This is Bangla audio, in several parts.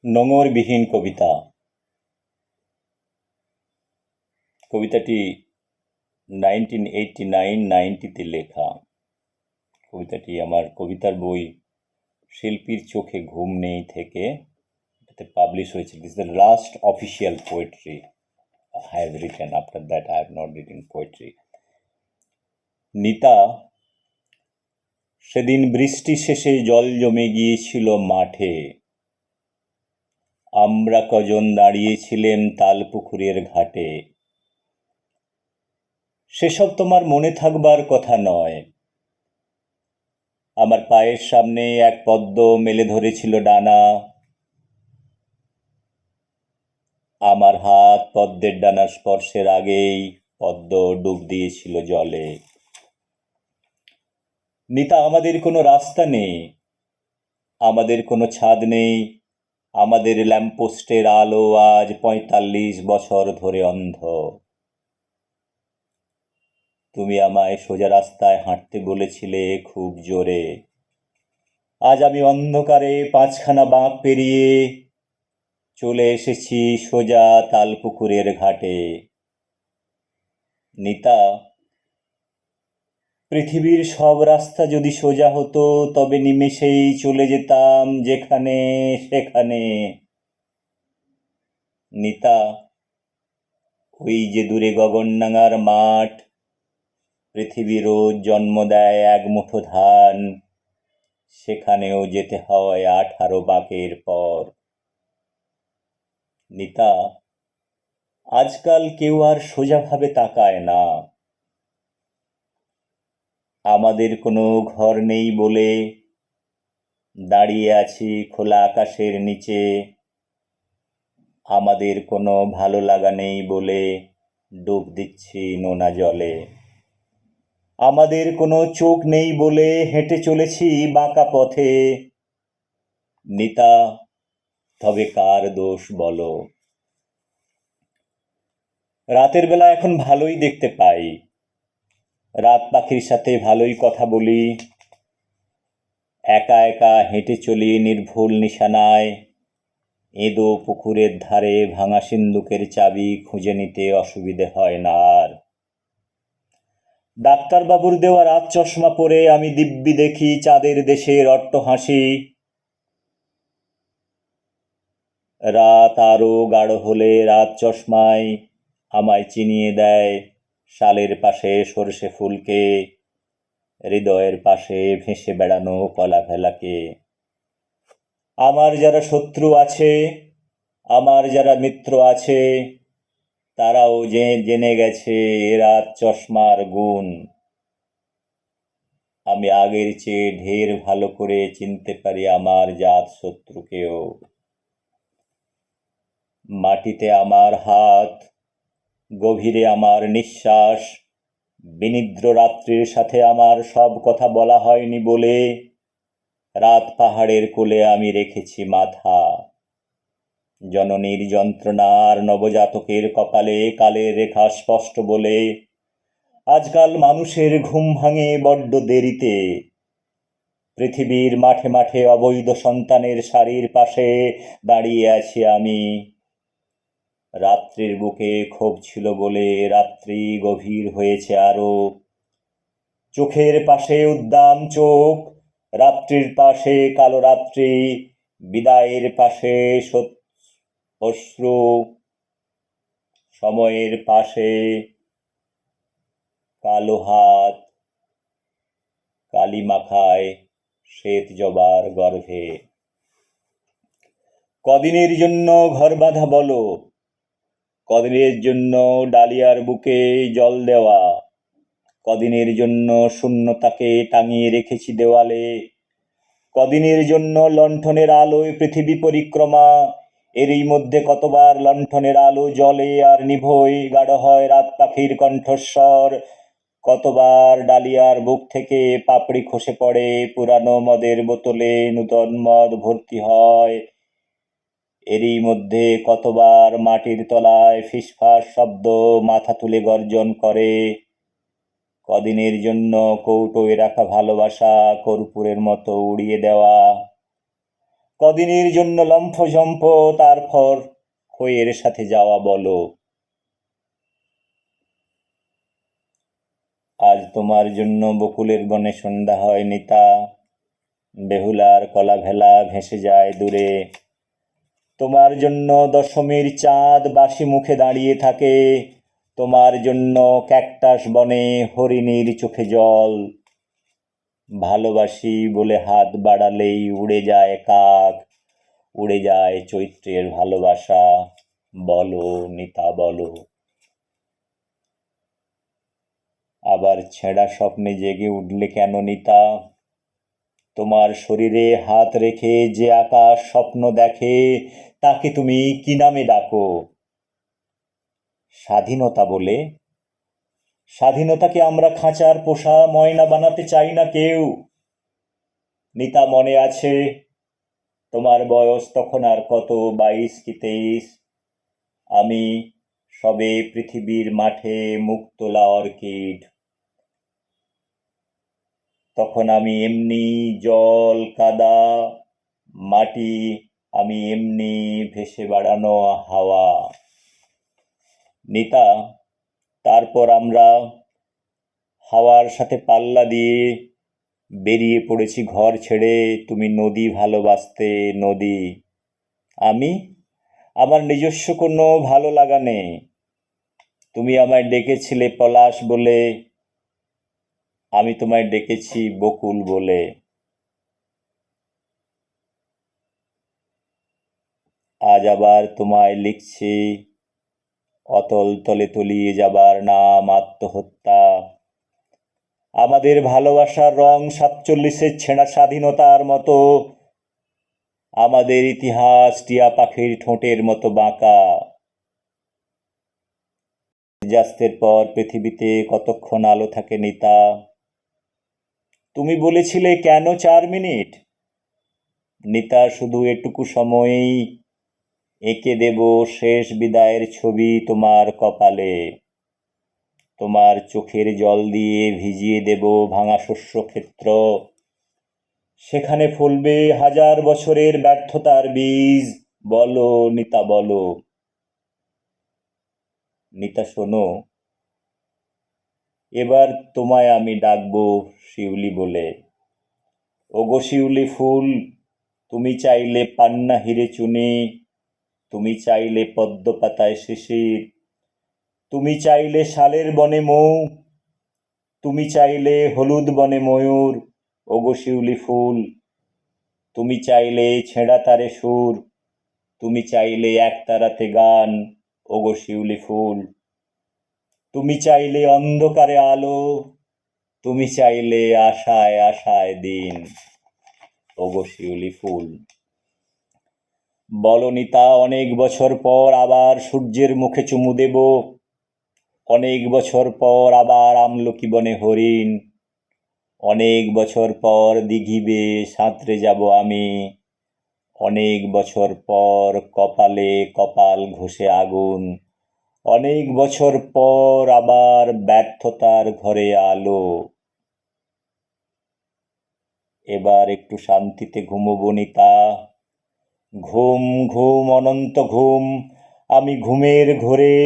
নোঙরবিহীন কবিতা। কবিতাটি 1989-90-তে লেখা। কবিতাটি আমার কবিতার বই শিল্পীর চোখে ঘুম নেই থেকে এতে পাবলিশ হয়েছে। This the last official poetry I have written. After that I have not written poetry. নিতা, সেদিন বৃষ্টি শেষে জল জমে গিয়েছিল মাঠে। আমরা কজন দাঁড়িয়েছিলেম তালপুকুরের ঘাটে। সেসব তোমার মনে থাকবার কথা নয়। আমার পায়ের সামনে এক পদ্ম মেলে ধরেছিল ডানা। আমার হাত পদ্মের ডানার স্পর্শের আগেই পদ্ম ডুব দিয়েছিল জলে। নিতা, আমাদের কোনো রাস্তা নেই, আমাদের কোনো ছাদ নেই, আমাদের ল্যাম্পপোস্টের আলো আজ 45 বছর ধরে অন্ধ। তুমি আমায় সোজা রাস্তায় হাঁটতে বলেছিলে খুব জোরে। আজ আমি অন্ধকারে 5খানা বাঁক পেরিয়ে চলে এসেছি সোজা তালপুকুরের ঘাটে। নিতা, পৃথিবীর সব রাস্তা যদি সোজা হতো তবে নিমেষেই চলে যেতাম যেখানে সেখানে। নিতা, ওই যে দূরে গগনডাঙার মাঠ, পৃথিবী রোজ জন্ম দেয় এক মুঠো ধান, সেখানেও যেতে হয় 18 বাঁকের পর। নিতা, আজকাল কেউ আর সোজাভাবে তাকায় না। আমাদের কোনো ঘর নেই বলে দাঁড়িয়ে আছি খোলা আকাশের নিচে। আমাদের কোনো ভালো লাগা নেই বলে ডুব দিচ্ছি নোনা জলে। আমাদের কোনো চোখ নেই বলে হেঁটে চলেছি বাঁকা পথে। নিতা, তবে কার দোষ বলো? রাতের বেলা এখন ভালোই দেখতে পাই, রাত পাখির সাথে ভালোই কথা বলি। একা একা হেঁটে চলি নির্ভুল নিশানায়। এঁদো পুকুরের ধারে ভাঙা সিন্দুকের চাবি খুঁজে নিতে অসুবিধে হয় না আর। ডাক্তারবাবুর দেওয়া রাত চশমা পরে আমি দিব্যি দেখি চাঁদের দেশের অট্টহাসি। রাত আরো গাঢ় হলে রাত চশমায় আমায় চিনিয়ে দেয় শালের পাশে সরষে ফুলকে, হৃদয়ের পাশে ভেসে বেড়ানো কলা ভেলাকে। আমার যারা শত্রু আছে, আমার যারা মিত্র আছে, তারাও জেনে গেছে এ রাত চশমার গুণ। আমি আগের চেয়ে ঢের ভালো করে চিনতে পারি আমার জাত শত্রুকেও। মাটিতে আমার হাত, গভীরে আমার নিঃশ্বাস, বিনিদ্র রাত্রির সাথে আমার সব কথা বলা হয়নি বলে রাত পাহাড়ের কোলে আমি রেখেছি মাথা। জননীর যন্ত্রণার নবজাতকের কপালে কালের রেখা স্পষ্ট বলে আজকাল মানুষের ঘুম ভাঙে বড্ড দেরিতে। পৃথিবীর মাঠে মাঠে অবৈধ সন্তানের সারির পাশে দাঁড়িয়ে আছি আমি। রাত্রির বুকে ক্ষোভ ছিল বলে রাত্রি গভীর হয়েছে আরো। চোখের পাশে উদ্দাম চোখ, রাত্রির পাশে কালো রাত্রি, বিদায়ের পাশে অশ্রু, সময়ের পাশে কালো হাত, কালি মাখায় শ্বেত জবার গর্ভে। কদিনের জন্য ঘর বাঁধা বলো, কদিনের জন্য ডালিয়ার বুকে জল দেওয়া, কদিনের জন্য শূন্যতাকে টাঙিয়ে রেখেছি দেওয়ালে, কদিনের জন্য লণ্ঠনের আলোয় পৃথিবী পরিক্রমা। এরই মধ্যে কতবার লণ্ঠনের আলো জ্বলে আর নিভোয়, গাঢ় হয় রাত পাখির কণ্ঠস্বর। কতবার ডালিয়ার বুক থেকে পাপড়ি খসে পড়ে, পুরানো মদের বোতলে নূতন মদ ভর্তি হয়। এরই মধ্যে কতবার মাটির তলায় ফিসফাস শব্দ মাথা তুলে গর্জন করে। কদিনের জন্য কৌটোয় রাখা ভালোবাসা কর্পূরের মতো উড়িয়ে দেওয়া। কদিনের জন্য লম্ফঝম্প, তারপর খইয়ের সাথে যাওয়া বলো। আজ তোমার জন্য বকুলের বনে সন্ধ্যা হয় নিতা, বেহুলার কলা ভেলা ভেসে যায় দূরে। তোমার জন্য দশমীর চাঁদ বাসি মুখে দাঁড়িয়ে থাকে, তোমার জন্য ক্যাকটাস বনে হরিণীর চোখে জল। ভালোবাসি বলে হাত বাড়ালেই উড়ে যায় কাক, উড়ে যায় চৈত্রের ভালোবাসা। বলো নিতা বলো। আবার ছেঁড়া স্বপ্নে জেগে উঠলে কেন নিতা? তোমার শরীরে হাত রেখে যে আকাশ স্বপ্ন দেখে, তাকে তুমি কি নামে ডাকো? স্বাধীনতা বলে? স্বাধীনতাকে আমরা খাঁচার পোষা ময়না বানাতে চাই না কেউ। নিতা, মনে আছে তোমার বয়স তখন আর কত, 22 কি 23? আমি সবে পৃথিবীর মাঠে মুখ তোলা অর্কিড। তখন আমি এমনি জল কাদা মাটি, আমি এমনি ভেসে বেড়ানো হাওয়া। নিতা, তারপর আমরা হাওয়ার সাথে পাল্লা দিয়ে বেরিয়ে পড়েছি ঘর ছেড়ে। তুমি নদী ভালোবাসতে, নদী। আমি, আমার নিজস্ব কোনো ভালো লাগা নেই। তুমি আমায় ডেকেছিলে পলাশ বলে, আমি তোমায় ডেকেছি বকুল বলে। আজ আবার তোমায় লিখছি, অতল তলে তলিয়ে যাবার নাম আত্মহত্যা। আমাদের ভালোবাসার রং 47-এর ছেঁড়া স্বাধীনতার মতো, আমাদের ইতিহাস টিয়া পাখির ঠোঁটের মতো বাঁকা। সূর্যাস্তের পর পৃথিবীতে কতক্ষণ আলো থাকে নিতা? তুমি বলেছিলে কেন 4 মিনিট? নিতা, শুধু এটুকু সময়েই এঁকে দেব শেষ বিদায়ের ছবি তোমার কপালে। তোমার চোখের জল দিয়ে ভিজিয়ে দেব ভাঙা শস্য ক্ষেত্র। সেখানে ফলবে 1000 বছরের ব্যর্থতার বীজ। বলো নিতা বলো। নিতা শোনো, এবার তোমায় আমি ডাকবো শিউলি বলে। ওগো শিউলি ফুল, তুমি চাইলে পান্না হিরে চুনি, তুমি চাইলে পদ্ম পাতায় শিশির, তুমি চাইলে শালের বনে মৌ, তুমি চাইলে হলুদ বনে ময়ূর। ওগো শিউলি ফুল, তুমি চাইলে ছেঁড়া তারে সুর, তুমি চাইলে একতারাতে গান। ওগো শিউলি ফুল, তুমি চাইলে অন্ধকারে আলো, তুমি চাইলে আশায় আশায় দিন। ওগো শিউলি ফুল। বলো নিতা, অনেক বছর পর আবার সূর্যের মুখে চুমু দেব, অনেক বছর পর আবার আমলকি বনে হরিণ, অনেক বছর পর দিঘি বেয়ে সাঁতরে যাব আমি, অনেক বছর পর কপালে কপাল ঘষে আগুন, অনেক বছর পর আবার ব্যর্থতার ঘরে আলো। এবার একটু শান্তিতে ঘুমোবো নিতা। ঘুম ঘুম অনন্ত ঘুম, আমি ঘুমের ঘোরে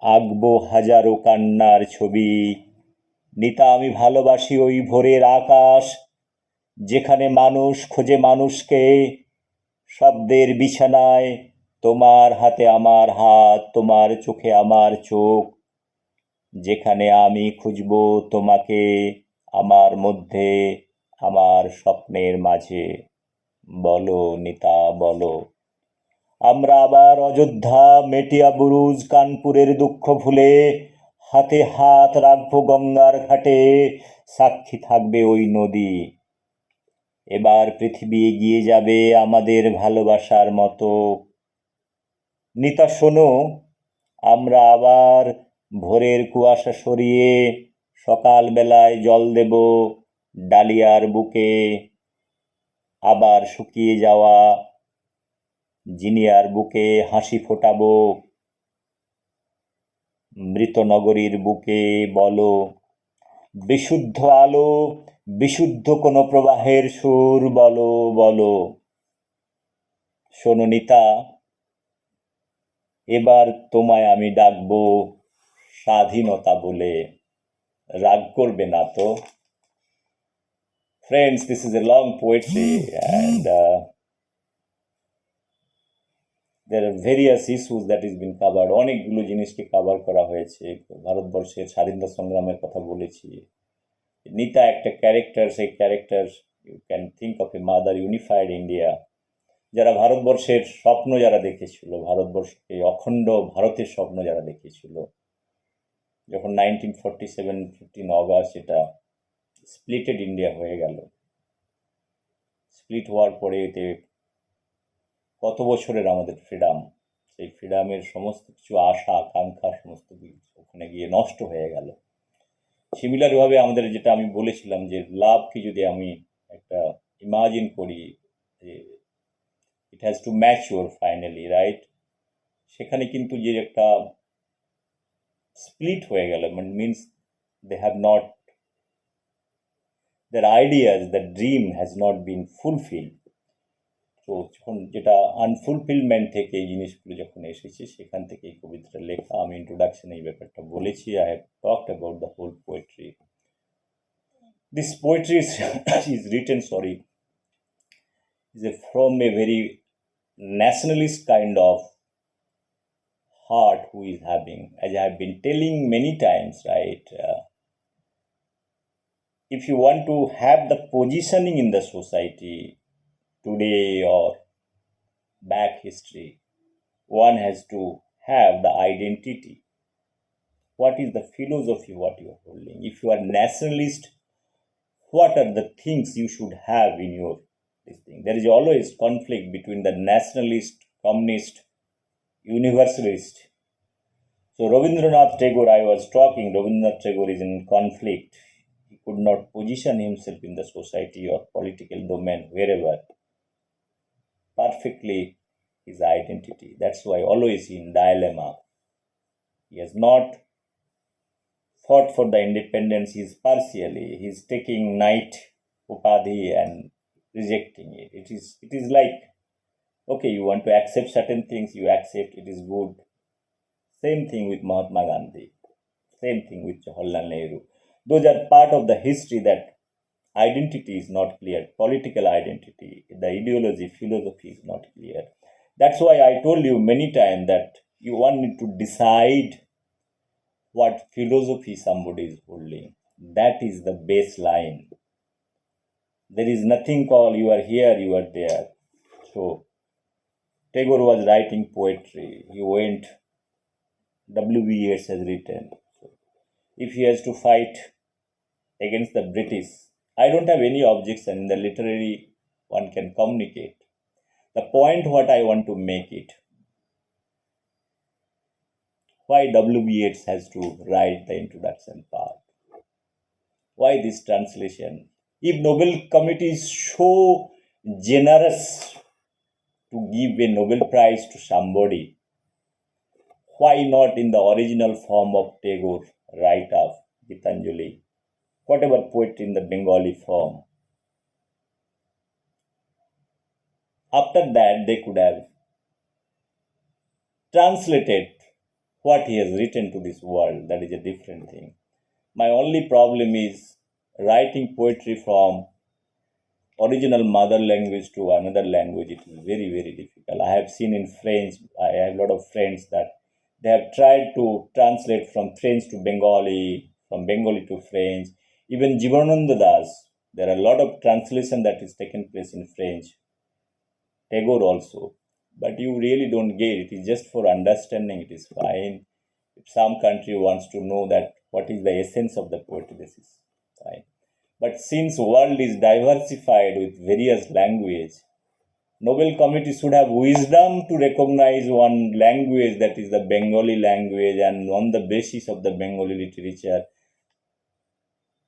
আঁকবো হাজারো কান্নার ছবি। নিতা, আমি ভালোবাসি ওই ভোরের আকাশ, যেখানে মানুষ খোঁজে মানুষকে। শব্দের বিছানায় তোমার হাতে আমার হাত, তোমার চোখে আমার চোখ, যেখানে আমি খুঁজবো তোমাকে আমার মধ্যে, আমার স্বপ্নের মাঝে। বলো নিতা বলো। আমরা আবার অযোধ্যা, মেটিয়া বুরুজ, কানপুরের দুঃখ ভুলে হাতে হাত রাখবো গঙ্গার ঘাটে, সাক্ষী থাকবে ওই নদী। এবার পৃথিবী এগিয়ে যাবে আমাদের ভালোবাসার মতো। নিতা শোনো, আমরা আবার ভোরের কুয়াশা সরিয়ে সকালবেলায় জল দেব ডালিয়ার বুকে। আবার শুকিয়ে যাওয়া জিনিয়ার বুকে হাসি ফোটাবো, মৃত নগরীর বুকে। বলো, বিশুদ্ধ আলো বিশুদ্ধ কোনো প্রবাহের সুর বলো বলো। শোনো নিতা, এবার তোমায় আমি ডাকবো স্বাধীনতা বলে, রাগ করবে না তো? Friends, this is a long poetry and there are various issues that is been covered. অনেকগুলো জিনিসকে কভার করা হয়েছে। ভারতবর্ষের স্বাধীনতা সংগ্রামের কথা বলেছি। নিতা একটা ক্যারেক্টার, সেই character you can think of a mother unified India. যারা ভারতবর্ষের স্বপ্ন যারা দেখেছিল, ভারতবর্ষকে অখণ্ড ভারতের স্বপ্ন যারা দেখেছিল, যখন 1947 15 অগাস্ট এটা স্প্লিটেড ইন্ডিয়া হয়ে গেল, স্প্লিট হওয়ার পরে এতে কত বছরের আমাদের ফ্রিডম, সেই ফ্রিডমের সমস্ত কিছু আশা আকাঙ্ক্ষা সমস্ত কিছু ওখানে গিয়ে নষ্ট হয়ে গেল। সিমিলারভাবে আমাদের যেটা আমি বলেছিলাম যে লাভকে যদি আমি একটা ইমাজিন করি যে it has to mature finally, right? সেখানে কিন্তু যে একটা স্প্লিট হয়ে গেল, মানে means they have not their ideas, the dream has not been fulfilled. তো যখন যেটা আনফুলফিলমেন্ট থেকে এই জিনিসগুলো যখন এসেছে, সেখান থেকে এই কবিতাটা লেখা। আমি ইন্ট্রোডাকশনে এই ব্যাপারটা বলেছি। I have talked about the whole poetry. This poetry is written, is from a very nationalist kind of heart who is having, as I have been telling many times, right? If you want to have the positioning in the society today or back history, one has to have the identity. What is the philosophy what you are holding? If you are nationalist, what are the things you should have in your this thing? There is always conflict between the nationalist, communist, universalist. So Rabindranath Tagore, I was talking, Rabindranath Tagore is in conflict. He could not position himself in the society or political domain, wherever, perfectly his identity. That's why always in dilemma. He has not fought for the independence. He is partially. He is taking Knight Upadhi and rejecting it. It is like, okay, you want to accept certain things, you accept, it is good. Same thing with Mahatma Gandhi. Same thing with Jawaharlal Nehru. Those are part of the history that identity is not clear. Political identity, the ideology, philosophy is not clear. That's why I told you many times that you want to decide what philosophy somebody is holding. That is the baseline. There is nothing called you are here, you are there. So Tagore was writing poetry. He went, W.B. Yeats has written. So if he has to fight against the British, I don't have any objection. In the literary, one can communicate. The point what I want to make it, why W.B. Yeats has to write the introduction part? Why this translation? If Nobel Committee is so generous to give a Nobel Prize to somebody, why not in the original form of Tagore, write of Gitanjali, whatever poetry in the Bengali form? After that, they could have translated what he has written to this world. That is a different thing. My only problem is writing poetry from original mother language to another language. It is very, very difficult. I have seen in French, I have a lot of friends that they have tried to translate from French to Bengali, from Bengali to French. Even Jivananda Das, there are a lot of translation that is taken place in French. Tagore also. But you really don't get it. It is just for understanding. It is fine. If some country wants to know that what is the essence of the poetry, this is fine. But since world is diversified with various language, Nobel Committee should have wisdom to recognize one language, that is the Bengali language, and on the basis of the Bengali literature,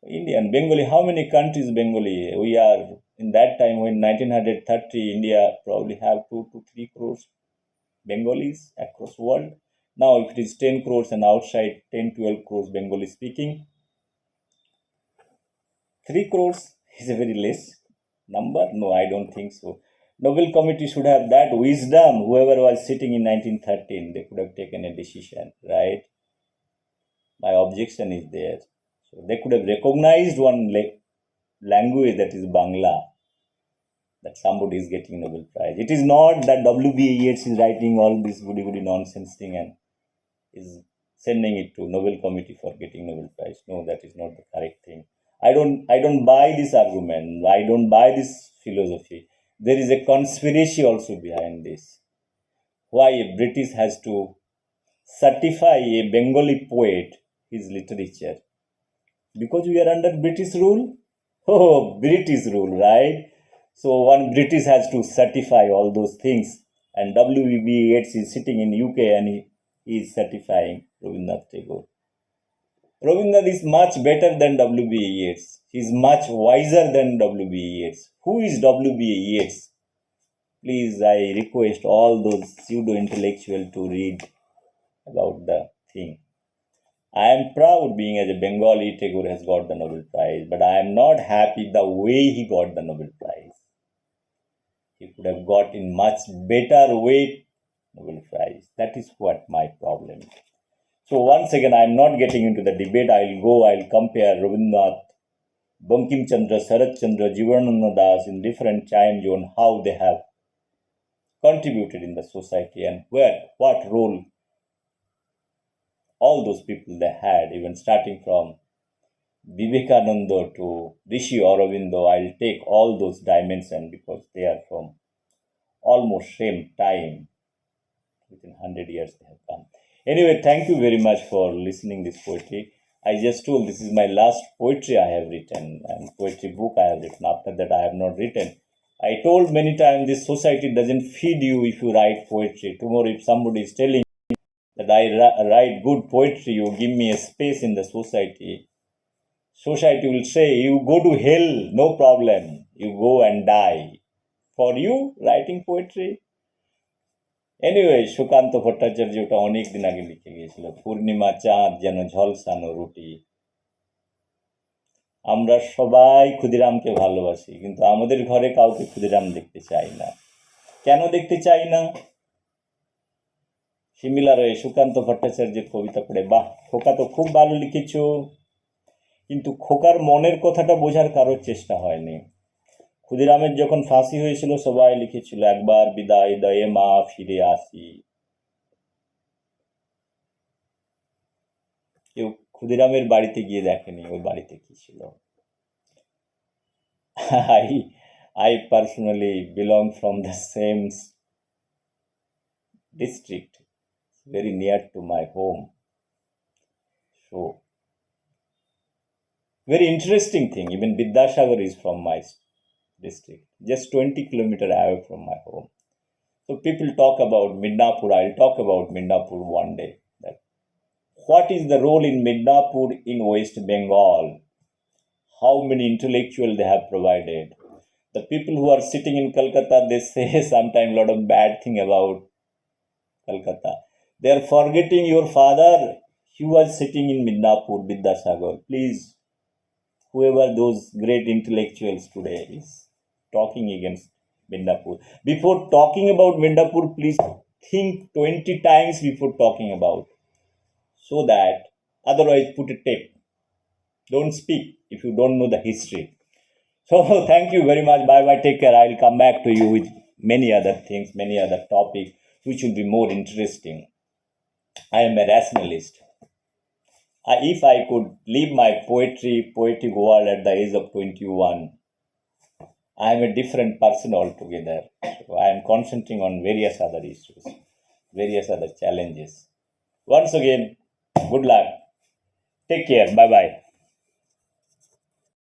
Indian Bengali, how many countries Bengali? We are in that time when 1930, India probably have 2 to 3 crores Bengalis across world. Now if it is 10 crores and outside 10, 12 crores Bengali speaking. 3 crores is a very less number. No, I don't think so. Nobel Committee should have that wisdom. Whoever was sitting in 1913, they could have taken a decision, right? My objection is there. So they could have recognized one language, that is Bangla, that somebody is getting Nobel Prize. It is not that W.B. Yeats is writing all this goody nonsense thing and is sending it to Nobel Committee for getting Nobel Prize. No, that is not the correct thing. I don't buy this argument. I don't buy this philosophy. There is a conspiracy also behind this. Why a British has to certify a Bengali poet his literature? Because we are under British rule? Oh, British rule, right? So one British has to certify all those things. And W.B. Yeats is sitting in UK and he is certifying Rabindranath Tagore. Rabindranath is much better than W.B. Yeats. He is much wiser than W.B. Yeats. Who is W.B. Yeats? Please, I request all those pseudo-intellectuals to read about the thing. I am proud being as a Bengali, Tagore has got the Nobel Prize, but I am not happy the way he got the Nobel Prize. He could have got in much better way Nobel Prize. That is what my problem is. So once again, I am not getting into the debate. I'll compare Rabindranath, Bankim Chandra, Sarat Chandra, Jivanananda Das in different time zone, how they have contributed in the society and what role all those people they had, even starting from Vivekananda to Rishi Aurobindo. I'll take all those dimensions because they are from almost same time. Within 100 years they have come. Anyway, thank you very much for listening this poetry. I just told this is my last poetry I have written and poetry book I have written. After that I have not written. I told many times this society doesn't feed you if you write poetry. Tomorrow if somebody is telling that I write good poetry, you give me a space in the society. Society will say, you go to hell, no problem. You go and die. For you, writing poetry? Anyway Sukanta Bhattacharya ওটা অনেক দিন আগে লিখে গিয়েছিল, পূর্ণিমা চাঁদ যেন ঝলসানো রুটি। আমরা সবাই ক্ষুদিরামকে ভালোবাসি, কিন্তু আমাদের ঘরে কাউকে ক্ষুদিরাম দেখতে চাই না। কেন দেখতে চাই না? সিমিলার হয়ে সুকান্ত ভট্টাচার্যের কবিতা পড়ে, বাহ খোকা তো খুব ভালো লিখেছ, কিন্তু খোকার মনের কথাটা বোঝার কারোর চেষ্টা হয়নি। ক্ষুদিরামের যখন ফাঁসি হয়েছিল সবাই লিখেছিল একবার বিদায় দয়ে মা ফিরে আসি। কেউ ক্ষুদিরামের বাড়িতে গিয়ে দেখেনি ওই বাড়িতে কি ছিল। I personally belong from the same district, very near to my home. So, very interesting thing, even Vidyasagar is from my district, just 20 kilometers away from my home. So people talk about Midnapur. I'll talk about Midnapur one day. That what is the role in Midnapur in West Bengal? How many intellectuals they have provided? The people who are sitting in Calcutta, they say sometimes a lot of bad thing about Calcutta. They are forgetting your father. He was sitting in Midnapur, Vidyasagar. Please, whoever those great intellectuals today is talking against Midnapur. Before talking about Midnapur, please think 20 times before talking about. So that, otherwise put a tape. Don't speak if you don't know the history. So thank you very much. Bye bye. Take care. I'll come back to you with many other things, many other topics, which will be more interesting. I am a rationalist. If I could leave my poetic world at the age of 21, I am a different person altogether. So I am concentrating on various other issues, various other challenges. Once again, good luck. Take care. Bye bye.